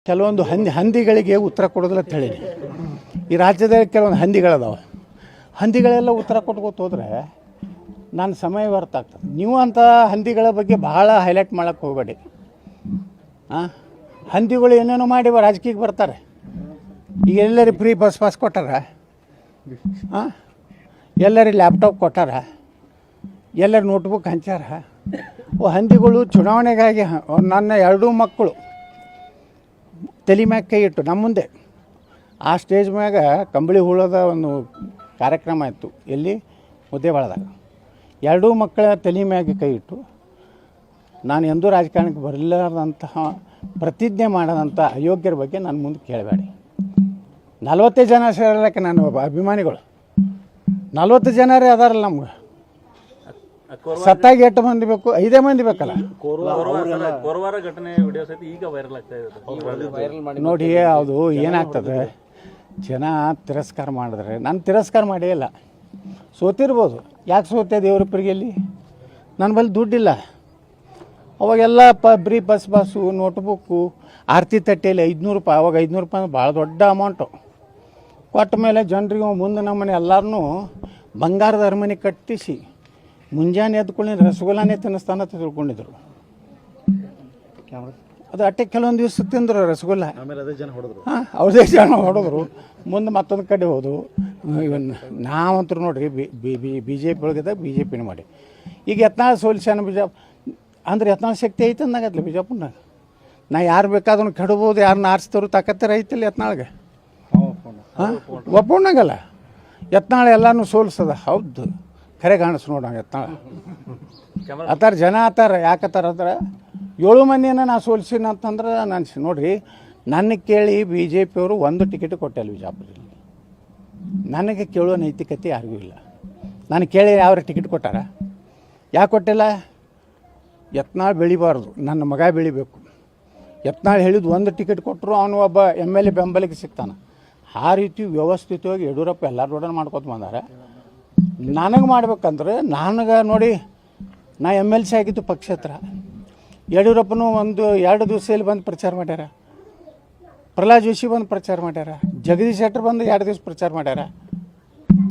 ಕೆಲವೊಂದು ಹಂದಿಗಳಿಗೆ ಉತ್ತರ ಕೊಡೋದಿಲ್ಲ ಅಂತ ಹೇಳಿ ಈ ರಾಜ್ಯದಲ್ಲಿ ಕೆಲವೊಂದು ಹಂದಿಗಳದಾವೆ. ಹಂದಿಗಳೆಲ್ಲ ಉತ್ತರ ಕೊಟ್ಕೋತ ಹೋದರೆ ನನ್ನ ಸಮಯ ವ್ಯರ್ಥ ಆಗ್ತದೆ. ನೀವು ಅಂಥ ಹಂದಿಗಳ ಬಗ್ಗೆ ಭಾಳ ಹೈಲೈಟ್ ಮಾಡೋಕ್ಕೆ ಹೋಗಬೇಡಿ. ಹಂದಿಗಳು ಏನೇನೋ ಮಾಡಿ ರಾಜಕೀಯಕ್ಕೆ ಬರ್ತಾರೆ. ಈಗ ಎಲ್ಲರಿಗೆ ಫ್ರೀ ಬಸ್ ಪಾಸ್ ಕೊಟ್ಟಾರ, ಎಲ್ಲರಿಗೆ ಲ್ಯಾಪ್ಟಾಪ್ ಕೊಟ್ಟಾರ, ಎಲ್ಲರ ನೋಟ್ಬುಕ್ ಹಂಚಾರ. ಹಂದಿಗಳು ಚುನಾವಣೆಗಾಗಿ ನನ್ನ ಎರಡೂ ಮಕ್ಕಳು ತಲೆ ಮ್ಯಾಗ ಕೈ ಇಟ್ಟು ನಮ್ಮ ಮುಂದೆ ಆ ಸ್ಟೇಜ್ ಮ್ಯಾಗ ಕಂಬಳಿ ಹೂಳದ ಒಂದು ಕಾರ್ಯಕ್ರಮ ಇತ್ತು. ಎಲ್ಲಿ ಮುದ್ದೇಬಾಳದಾಗ ಎರಡೂ ಮಕ್ಕಳ ತಲೆ ಮ್ಯಾಗ ಕೈ ಇಟ್ಟು ನಾನು ಎಂದೂ ರಾಜಕಾರಣಕ್ಕೆ ಬರಲಾರ್ದಂತಹ ಪ್ರತಿಜ್ಞೆ ಮಾಡದಂಥ ಅಯೋಗ್ಯರ ಬಗ್ಗೆ ನನ್ನ ಮುಂದೆ ಕೇಳಬೇಡಿ. 40 ಜನ ಸೇರಲಿಕ್ಕೆ ನಾನು ಒಬ್ಬ ಅಭಿಮಾನಿಗಳು 40 ಜನರೇ ಅದಾರಲ್ಲ. ನಮ್ಗೆ ಸತ್ತಾಗಿ 8 ಮಂದಿ ಬೇಕು, 5 ಮಂದಿ ಬೇಕಲ್ಲ. ನೋಡಿ ಅದು ಏನಾಗ್ತದೆ, ಜನ ತಿರಸ್ಕಾರ ಮಾಡಿದ್ರೆ ನಾನು ತಿರಸ್ಕಾರ ಮಾಡೇ ಇಲ್ಲ. ಸೋತಿರ್ಬೋದು. ಯಾಕೆ ಸೋತೆ ದೇವ್ರ ಪ್ರಿಯಲ್ಲಿ? ನನ್ನ ಬಳಿ ದುಡ್ಡಿಲ್ಲ. ಅವಾಗೆಲ್ಲ ಬ್ರೀ ಬಸ್ಸು ನೋಟ್ಬುಕ್ಕು ಆರತಿ ತಟ್ಟೆಯಲ್ಲಿ 500 ರೂಪಾಯಿ. ಅವಾಗ 500 ರೂಪಾಯಿ ಭಾಳ ದೊಡ್ಡ ಅಮೌಂಟು. ಕೊಟ್ಟ ಮೇಲೆ ಜನರಿಗೆ ಮುಂದೆ ನಮ್ಮನೆ ಎಲ್ಲರೂ ಬಂಗಾರದ ಅರಮನೆ ಕಟ್ಟಿಸಿ ಮುಂಜಾನೆ ಎದ್ಕೊಳ್ಳಿ ರಸಗುಲ್ಲಾನೇ ತಿನ್ನಿಸ್ತಾನ ಅಂತ ತಿಳ್ಕೊಂಡಿದ್ರು. ಅದು ಅಟ್ಟೆ ಕೆಲವೊಂದು ದಿವಸ ತಿಂದರು ರಸಗುಲ್ಲ. ಅವ್ರದೇ ಜನ ಹೊಡೆದ್ರು. ಮುಂದೆ ಮತ್ತೊಂದು ಕಡೆ ಹೋದು. ಇವನ್ ನಾವಂತರೂ ನೋಡ್ರಿ ಬಿ ಜೆ ಪಿ ಒಳಗಿದ್ದಾಗ ಬಿ ಜೆ ಪಿನ ಮಾಡಿ ಈಗ ಯತ್ನಾಳ್ ಸೋಲ್ಸ್ಯಾನ ಅಂದ್ರೆ ಯತ್ನಾಳ್ ಶಕ್ತಿ ಐತೆ ಅಂದಾಗತ್ಲೆ ಬಿಜಾಪುರ್ನಾಗ. ನಾ ಯಾರು ಬೇಕಾದ್ರೂ ಕೆಡಬೋದು, ಯಾರನ್ನ ಆರಿಸ್ತವ್ರು ತಾಕತ್ತರ ಐತಿಲ್ಲ ಯತ್ನಾಳ್ಗೆ. ಒಪ್ಪಣ್ಣಂಗಲ್ಲ ಯತ್ನಾಳ್ ಎಲ್ಲನೂ ಸೋಲ್ಸದ. ಹೌದು, ಖರೆ ಕಾಣಿಸ್ ನೋಡಂಗ ಯತ್ನಾಳ ಆತಾರ ಜನ ಆತಾರ. ಯಾಕತ್ತಾರ ಅಂದ್ರೆ 7 ಮಂದಿನ ನಾ ಸೋಲ್ಸಿನ ಅಂತಂದ್ರೆ ನಾನು ನೋಡ್ರಿ, ನನ್ನ ಕೇಳಿ ಬಿ ಜೆ ಪಿಯವರು 1 ಟಿಕೆಟ್ ಕೊಟ್ಟಿಲ್ಲ ಬಿಜಾಪುರಲ್ಲಿ. ನನಗೆ ಕೇಳೋ ನೈತಿಕತೆ ಯಾರಿಗೂ ಇಲ್ಲ. ನಾನು ಕೇಳಿ ಯಾವ ಟಿಕೆಟ್ ಕೊಟ್ಟಾರ? ಯಾಕೆ ಕೊಟ್ಟಿಲ್ಲ? ಯತ್ನಾಳ್ ಬೆಳಿಬಾರ್ದು, ನನ್ನ ಮಗ ಬೆಳಿಬೇಕು. ಯತ್ನಾಳ್ ಹೇಳಿದ್ದು 1 ಟಿಕೆಟ್ ಕೊಟ್ಟರು ಅವನು ಒಬ್ಬ MLA ಬೆಂಬಲಿಗೆ ಸಿಗ್ತಾನೆ. ಆ ರೀತಿ ವ್ಯವಸ್ಥಿತವಾಗಿ ಯಡಿಯೂರಪ್ಪ ಎಲ್ಲರೂ ಮಾಡ್ಕೊತ ಬಂದಾರೆ. ನನಗೆ ಮಾಡ್ಬೇಕಂದ್ರೆ ನನಗೆ ನೋಡಿ, ನಾ MLC ಆಗಿದ್ದು ಪಕ್ಷೇತರ. ಯಡಿಯೂರಪ್ಪನೂ 1-2 ದಿವಸ ಇಲ್ಲಿ ಬಂದು ಪ್ರಚಾರ ಮಾಡ್ಯಾರ. ಪ್ರಹ್ಲಾದ್ ಜೋಶಿ ಬಂದು ಪ್ರಚಾರ ಮಾಡ್ಯಾರ. ಜಗದೀಶ್ ಶೆಟ್ಟರ್ ಬಂದು 2 ದಿವಸ ಪ್ರಚಾರ ಮಾಡ್ಯಾರ.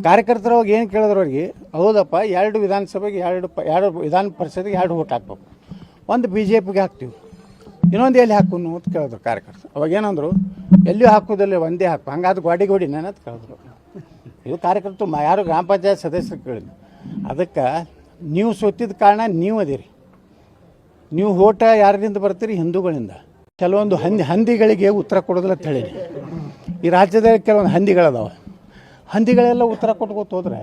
ಕಾರ್ಯಕರ್ತರು ಅವಾಗ ಏನು ಕೇಳಿದ್ರು ಅವ್ರಿಗೆ, ಹೌದಪ್ಪ 2 ವಿಧಾನಸಭೆಗೆ 2 ವಿಧಾನ ಪರಿಷತ್ಗೆ 2 ಓಟ್ ಹಾಕ್ಬೇಕು, 1 BJPಗೆ ಹಾಕ್ತೀವಿ, ಇನ್ನೊಂದು ಎಲ್ಲಿ ಹಾಕೋನು ಅಂತ ಕೇಳಿದ್ರು ಕಾರ್ಯಕರ್ತರು. ಅವಾಗ ಏನಂದ್ರು, ಎಲ್ಲಿಯೂ ಹಾಕೋದಿಲ್ಲ, ಒಂದೇ ಹಾಕು, ಹಂಗಾದ್ರೆ ಗೋಡಿ ಅಂತ ಕೇಳಿದ್ರು. ಇದು ಕಾರ್ಯಕರ್ತರು ಯಾರು ಗ್ರಾಮ ಪಂಚಾಯತ್ ಸದಸ್ಯರು ಕೇಳಿದ್ರು. ಅದಕ್ಕೆ ನೀವು ಸೋತಿದ್ದ ಕಾರಣ ನೀವು ಅದಿರಿ. ನೀವು ಓಟ ಯಾರಿಂದ ಬರ್ತೀರಿ? ಹಿಂದೂಗಳಿಂದ. ಕೆಲವೊಂದು ಹಂದಿಗಳಿಗೆ ಉತ್ತರ ಕೊಡೋದಿಲ್ಲ ಅಂತ ಹೇಳಿ ಈ ರಾಜ್ಯದಲ್ಲಿ ಕೆಲವೊಂದು ಹಂದಿಗಳದಾವೆ. ಹಂದಿಗಳೆಲ್ಲ ಉತ್ತರ ಕೊಟ್ಕೋತ ಹೋದರೆ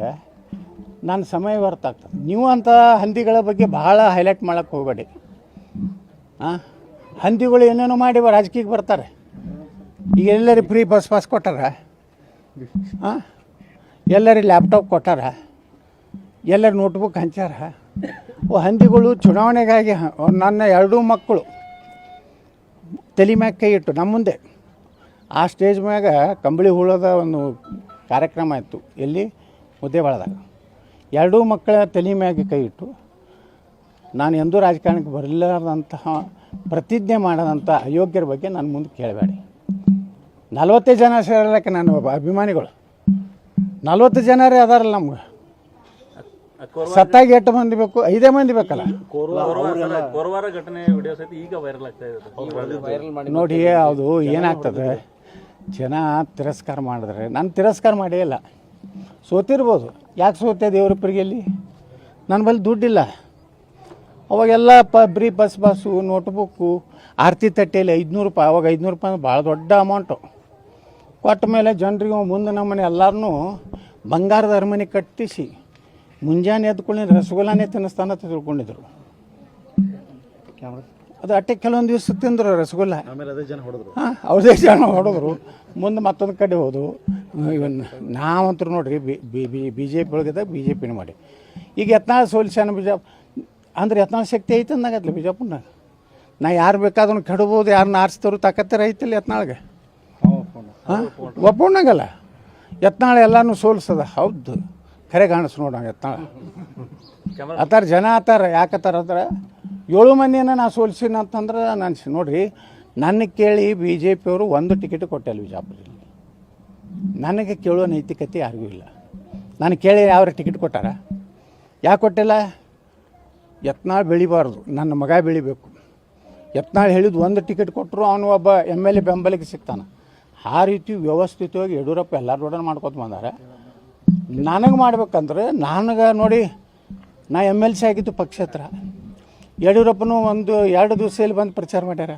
ನನ್ನ ಸಮಯ ವ್ಯರ್ಥ ಆಗ್ತದೆ. ನೀವು ಅಂಥ ಹಂದಿಗಳ ಬಗ್ಗೆ ಭಾಳ ಹೈಲೈಟ್ ಮಾಡೋಕ್ಕೆ ಹೋಗಬೇಡಿ. ಹಂದಿಗಳು ಏನೇನೋ ಮಾಡಿ ರಾಜಕೀಯಕ್ಕೆ ಬರ್ತಾರೆ. ಈಗ ಎಲ್ಲರಿಗೆ ಫ್ರೀ ಬಸ್ ಪಾಸ್ ಕೊಟ್ಟಾರ, ಎಲ್ಲರಿಗೆ ಲ್ಯಾಪ್ಟಾಪ್ ಕೊಟ್ಟಾರ, ಎಲ್ಲರ ನೋಟ್ಬುಕ್ ಹಂಚಾರ. ಹಂದಿಗಳು ಚುನಾವಣೆಗಾಗಿ ನನ್ನ ಎರಡೂ ಮಕ್ಕಳು ತಲೆ ಮ್ಯಾಗ ಕೈ ಇಟ್ಟು ನಮ್ಮ ಮುಂದೆ ಆ ಸ್ಟೇಜ್ ಮ್ಯಾಗ ಕಂಬಳಿ ಹೂಳದ ಒಂದು ಕಾರ್ಯಕ್ರಮ ಇತ್ತು. ಎಲ್ಲಿ ಮುದ್ದೇಬಾಳದಾಗ ಎರಡೂ ಮಕ್ಕಳ ತಲೆ ಮ್ಯಾಗ ಕೈ ಇಟ್ಟು ನಾನು ಎಂದೂ ರಾಜಕಾರಣಕ್ಕೆ ಬರಲಾರ್ದಂತಹ ಪ್ರತಿಜ್ಞೆ ಮಾಡದಂಥ ಅಯೋಗ್ಯರ ಬಗ್ಗೆ ನನ್ನ ಮುಂದೆ ಕೇಳಬೇಡಿ. 40 ಜನ ಸೇರಲಿಕ್ಕೆ ನಾನು ಒಬ್ಬ ಅಭಿಮಾನಿಗಳು 40 ಜನರೇ ಅದಾರಲ್ಲ. ನಮ್ಗೆ ಸತ್ತಾಗಿ 8 ಮಂದಿ ಬೇಕು, 5 ಮಂದಿ ಬೇಕಲ್ಲ. ನೋಡಿ ಅದು ಏನಾಗ್ತದೆ, ಜನ ತಿರಸ್ಕಾರ ಮಾಡಿದ್ರೆ ನಾನು ತಿರಸ್ಕಾರ ಮಾಡೇ ಇಲ್ಲ. ಸೋತಿರ್ಬೋದು. ಯಾಕೆ ಸೋತೆ ದೇವ್ರ ಪ್ರಿಯಲ್ಲಿ? ನನ್ನ ಬಳಿ ದುಡ್ಡಿಲ್ಲ. ಅವಾಗೆಲ್ಲ ಬ್ರೀ ಬಸ್ಸು ನೋಟ್ಬುಕ್ಕು ಆರತಿ ತಟ್ಟೆಯಲ್ಲಿ 500 ರೂಪಾಯಿ. ಅವಾಗ 500 ರೂಪಾಯಿ ಭಾಳ ದೊಡ್ಡ ಅಮೌಂಟು. ಕೊಟ್ಟ ಮೇಲೆ ಜನರಿಗೆ ಮುಂದೆ ನಮ್ಮನೆ ಎಲ್ಲರೂ ಬಂಗಾರದ ಅರಮನೆ ಕಟ್ಟಿಸಿ ಮುಂಜಾನೆ ಎದ್ಕೊಳ್ಳಿ ರಸಗುಲ್ಲಾನೇ ತಿನ್ನಿಸ್ತಾನ ಅಂತ ತಿಳ್ಕೊಂಡಿದ್ರು. ಅದು ಅಟ್ಟೆ ಕೆಲವೊಂದು ದಿವಸ ತಿಂದರು ರಸಗುಲ್ಲ. ಅವ್ರದೇ ಜನ ಹೊಡೆದ್ರು. ಮುಂದೆ ಮತ್ತೊಂದು ಕಡೆ ಹೋದು. ಇವನ್ ನಾವಂತರೂ ನೋಡ್ರಿ ಬಿ ಜೆ ಪಿ ಒಳಗಿದ್ದಾಗ ಬಿ ಜೆ ಪಿನ ಮಾಡಿ ಈಗ ಯತ್ನಾಳ್ ಸೋಲ್ಸ್ಯಾನ ಅಂದ್ರೆ ಯತ್ನಾಳ್ ಶಕ್ತಿ ಐತೆ ಅಂದಾಗತ್ಲೆ ಬಿಜಾಪುರ್ನಾಗ. ನಾ ಯಾರು ಬೇಕಾದ್ರೂ ಕೆಡಬೋದು, ಯಾರನ್ನ ಆರಿಸ್ತವ್ರು ತಾಕತ್ತರ ಐತಿಲ್ಲ ಯತ್ನಾಳ್ಗೆ. ಒಪ್ಪಣ್ಣಂಗಲ್ಲ ಯತ್ನಾಳ್ ಎಲ್ಲನೂ ಸೋಲ್ಸದ. ಹೌದು, ಖರೆ ಕಾಣಿಸ್ ನೋಡಂಗ ಯತ್ನಾಳ್ ಆತಾರ ಜನ ಆತಾರ. ಯಾಕತ್ತಾರ ಅಂದ್ರೆ 7 ಮಂದಿನ ನಾ ಸೋಲ್ಸಿನ ಅಂತಂದ್ರೆ ನಾನು ನೋಡ್ರಿ, ನನ್ನ ಕೇಳಿ ಬಿ ಜೆ ಪಿಯವರು ಒಂದು ಟಿಕೆಟ್ ಕೊಟ್ಟಿಲ್ಲ ವಿಜಾಪುರದಲ್ಲಿ. ನನಗೆ ಕೇಳುವ ನೈತಿಕತೆ ಯಾರಿಗೂ ಇಲ್ಲ. ನಾನು ಕೇಳಿ ಯಾವ ಟಿಕೆಟ್ ಕೊಟ್ಟಾರ? ಯಾಕೆ ಕೊಟ್ಟಿಲ್ಲ? ಯತ್ನಾಳ್ ಬೆಳಿಬಾರ್ದು, ನನ್ನ ಮಗ ಬೆಳಿಬೇಕು. ಯತ್ನಾಳ್ ಹೇಳಿದ್ದು ಒಂದು ಟಿಕೆಟ್ ಕೊಟ್ಟರು ಅವನು ಒಬ್ಬ MLA ಬೆಂಬಲಿಗೆ ಸಿಗ್ತಾನೆ. ಆ ರೀತಿ ವ್ಯವಸ್ಥಿತವಾಗಿ ಯಡಿಯೂರಪ್ಪ ಎಲ್ಲರೂ ಮಾಡ್ಕೊತ ಬಂದಾರೆ. ನನಗೆ ಮಾಡ್ಬೇಕಂದ್ರೆ ನನಗೆ ನೋಡಿ, ನಾ MLC ಆಗಿದ್ದು ಪಕ್ಷೇತರ. ಯಡಿಯೂರಪ್ಪನೂ 1-2 ದಿವಸ ಇಲ್ಲಿ ಬಂದು ಪ್ರಚಾರ ಮಾಡ್ಯಾರ.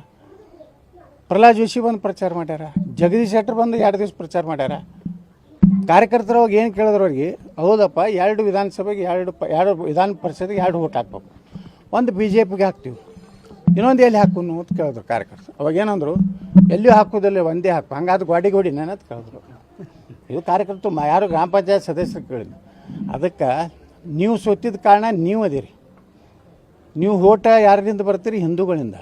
ಪ್ರಹ್ಲಾದ್ ಜೋಶಿ ಬಂದು ಪ್ರಚಾರ ಮಾಡ್ಯಾರ. ಜಗದೀಶ್ ಶೆಟ್ಟರ್ ಬಂದು 2 ದಿವಸ ಪ್ರಚಾರ ಮಾಡ್ಯಾರ. ಕಾರ್ಯಕರ್ತರು ಅವಾಗ ಏನು ಕೇಳಿದ್ರು ಅವ್ರಿಗೆ, ಹೌದಪ್ಪ 2 ವಿಧಾನಸಭೆಗೆ 2 ವಿಧಾನ ಪರಿಷತ್ಗೆ 2 ಓಟ್ ಹಾಕ್ಬೇಕು, ಒಂದು BJPಗೆ ಹಾಕ್ತೀವಿ, ಇನ್ನೊಂದು ಎಲ್ಲಿ ಹಾಕೋನು ಅಂತ ಕೇಳಿದ್ರು ಕಾರ್ಯಕರ್ತರು. ಅವಾಗ ಏನಂದ್ರು, ಎಲ್ಲಿಯೂ ಹಾಕೋದಿಲ್ಲ, ಒಂದೇ ಹಾಕು, ಹಂಗಾದ್ರೆ ಗೋಡಿ ಅಂತ ಕೇಳಿದ್ರು. ಇದು ಕಾರ್ಯಕರ್ತರು ಯಾರು ಗ್ರಾಮ ಪಂಚಾಯತ್ ಸದಸ್ಯರು ಕೇಳಿದ್ರು. ಅದಕ್ಕೆ ನೀವು ಸೋತಿದ್ದ ಕಾರಣ ನೀವು ಅದೀರಿ. ನೀವು ಓಟ ಯಾರಿಂದ ಬರ್ತೀರಿ? ಹಿಂದೂಗಳಿಂದ.